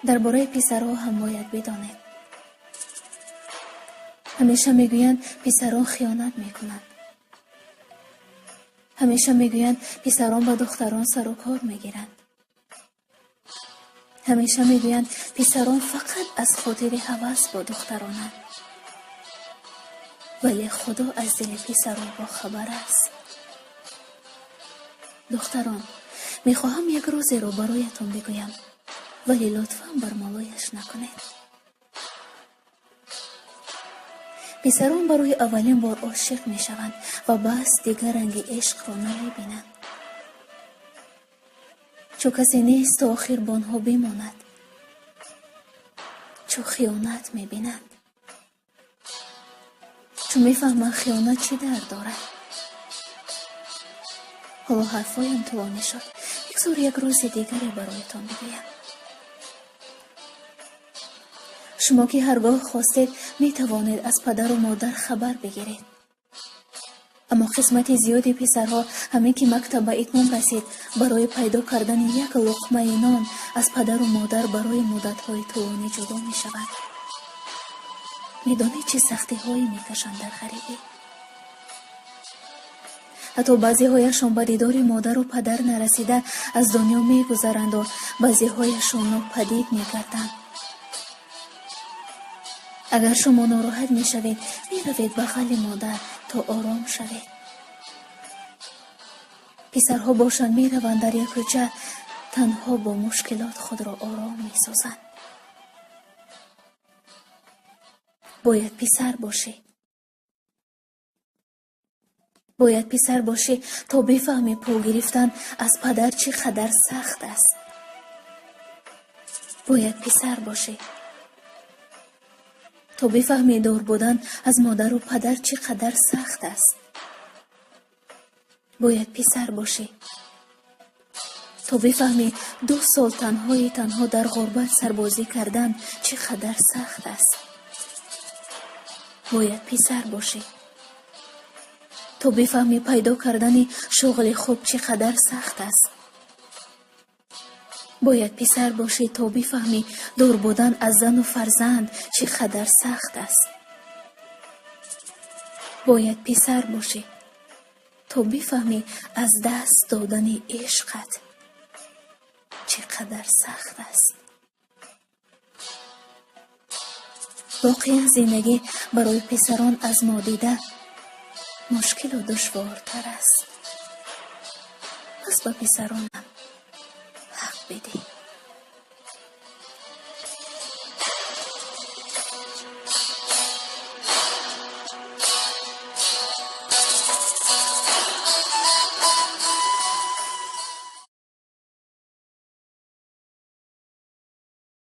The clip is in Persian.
درباره پسرها هم باید بدانید. همیشه میگویند پسران خیانت میکنند. همیشه میگویند پسران با دختران سر و کار میگیرند. همیشه میگویند پسران فقط از خاطر هوس با دخترانند. ولی خدا از دل پسران با خبر است. دختران، میخواهم یک روزی رو برایتون بگویم، ولی لطفاً برمالایش نکنید. پسران برای اولین بار عاشق میشوند و بس دیگر رنگ عشق را نمیبینند. چو کسی نیست تا آخر با آنها بماند، چو خیانت میبینند، چو میفهمند خیانت چه درد دارد. حالا حرفایم طولانی شد، بگذار یک روز دیگری برایتان بگویم. شما که هرگاه خواستید می توانید از پدر و مادر خبر بگیرید. اما قسمت زیادی پسرها همین که مکتب به اتمام رسید برای پیدا کردن یک لقمه نان از پدر و مادر برای مدت‌های طولانی جدا می شوند. می دانید چه سختی هایی می کشند در غریبی. حتی بعضی هایشان به دیدار مادر و پدر نرسیده از دنیا می گذرند و بعضی هایشان ناپدید می گردند. اگر شما ناراحت می شوید می روید بغل مادر تا آرام شوید. پسرها باشند می روند در یک کوچه تنها با مشکلات خود را آرام می سازند. باید پسر باشی. باید پسر باشی تا بفهمی پول گرفتن از پدر چقدر سخت است. باید پسر باشی تا بفهمی دور بودن از مادر و پدر چقدر سخت است. باید پسر باشی تا بفهمی 2 سال تنها در غربت سربازی کردن چقدر سخت است. باید پسر باشی تا بفهمی پیدا کردن شغل خوب چقدر سخت است. باید پسر باشی تا بفهمی دور بودن از زن و فرزند چقدر سخت است. باید پسر باشی تا بفهمی از دست دادن عشقت چقدر سخت است. واقعا زندگی برای پسران از ما دیده مشکل و دشوارتر است. پس با پسرانم حق بده.